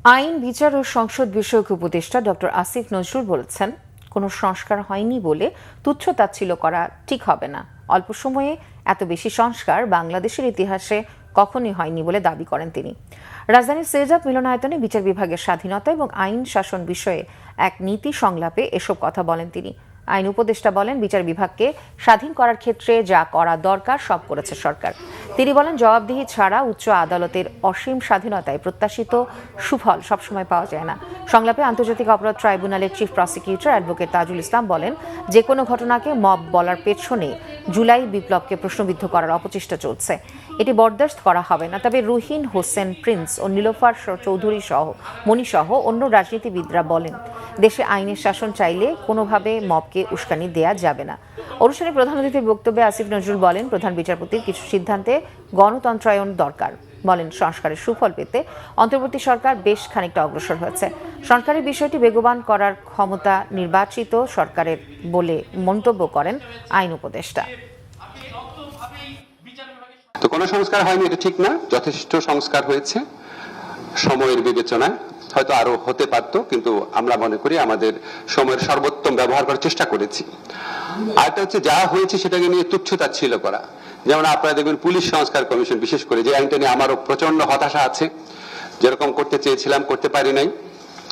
আইন, বিচার ও সংসদ বিষয়ক উপদেষ্টা ডক্টর আসিফ নজরুল বলেছেন, কোনো সংস্কার হয়নি বলে তুচ্ছ-তাচ্ছিল্য করা ঠিক হবে না। অল্প সময়ে এত বেশি সংস্কার বাংলাদেশের ইতিহাসে কখনোই হয়নি বলে দাবি করেন তিনি। রাজধানীর সেজাব মিলনায়তনে বিচার বিভাগের স্বাধীনতা এবং আইন শাসন বিষয়ে এক নীতি সংলাপে এসব কথা বলেন তিনি। আইন উপদেষ্টা বলেন, বিচার বিভাগকে স্বাধীন করার ক্ষেত্রে যা করা দরকার সব করেছে সরকার। তিনি বলেন, জবাবদিহি ছাড়া উচ্চ আদালতের অসীম স্বাধীনতায় প্রত্যাশিত সুফল সবসময় পাওয়া যায় না। সংলাপে আন্তর্জাতিক অপরাধ ট্রাইব্যুনালের chief prosecutor advocate Tajul Islam বলেন, যে কোনো ঘটনাকে মব বলার পেছনে জুলাই বিপ্লবকে প্রশ্নবিদ্ধ করার অপচেষ্টা চলছে। এটি বরদাস্ত করা হবে না। তবে রুহিন হোসেন প্রিন্স ও নীলোফার চৌধুরী সহ মণিসহ অন্য রাজনীতিবিদরা বলেন, দেশে আইনের শাসন চাইলে কোনোভাবে মবকে উস্কানি দেয়া যাবে না। অনুষ্ঠানে প্রধান অতিথির বক্তব্যে আসিফ নজরুল বলেন, প্রধান বিচারপতির কিছু সিদ্ধান্তে গণতন্ত্রায়ন দরকার। বলেন, সংস্কারের সুফল পেতে অন্তর্বর্তী সরকার বেশ খানিকটা অগ্রসর হয়েছে। সরকারের বিষয়টি বেগবান করার ক্ষমতা নির্বাচিত সরকারের বলে মন্তব্য করেন আইন উপদেষ্টা। তো কোনো সংস্কার হয়নি এটা ঠিক না, যথেষ্ট সংস্কার হয়েছে সময়ের বিবেচনায়। হয়তো আরো হতে পারতো, কিন্তু আমরা মনে করি আমাদের সময়ের সর্বোত্তম ব্যবহার করার চেষ্টা করেছি। আরেকটা হচ্ছে, যা হয়েছে সেটাকে নিয়ে তুচ্ছ-তাচ্ছিল্য করা। যেমন আপনারা দেখবেন পুলিশ সংস্কার কমিশন, বিশেষ করে যে আইনটা নিয়ে আমারও প্রচন্ড হতাশা আছে। যেরকম করতে চেয়েছিলাম করতে পারি নাই,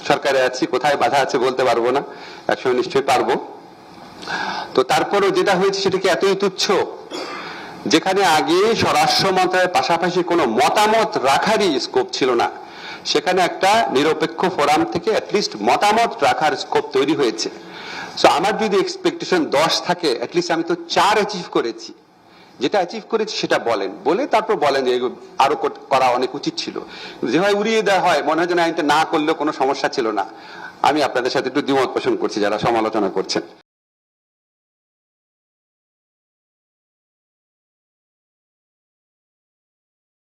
সরকারে আছি, কোথায় বাধা আছে বলতে পারবো না, একসময় নিশ্চয়ই পারবো। তো তারপরও যেটা হয়েছে সেটা কি এতই তুচ্ছ, যেখানে আগে স্বরাষ্ট্র মন্ত্রণালয়ের পাশাপাশি কোনো মতামত রাখারই স্কোপ ছিল না, সেখানে একটা নিরপেক্ষ ফোরাম থেকে অ্যাটলিস্ট মতামত রাখার স্কোপ তৈরি হয়েছে। সো আমার যদি এক্সপেকটেশন 10 থাকে, অ্যাটলিস্ট আমি তো 4 অ্যাচিভ করেছি। যেটা অ্যাচিভ করেছি সেটা বলেন, বলে তারপর বলেন যে আরো করা অনেক উচিত ছিল। যেভাবে উড়িয়ে দেওয়া হয়, মনে হয় যেন আইনটা না করলেও কোনো সমস্যা ছিল না। আমি আপনাদের সাথে একটু দ্বিমত পোষণ করছি যারা সমালোচনা করছেন।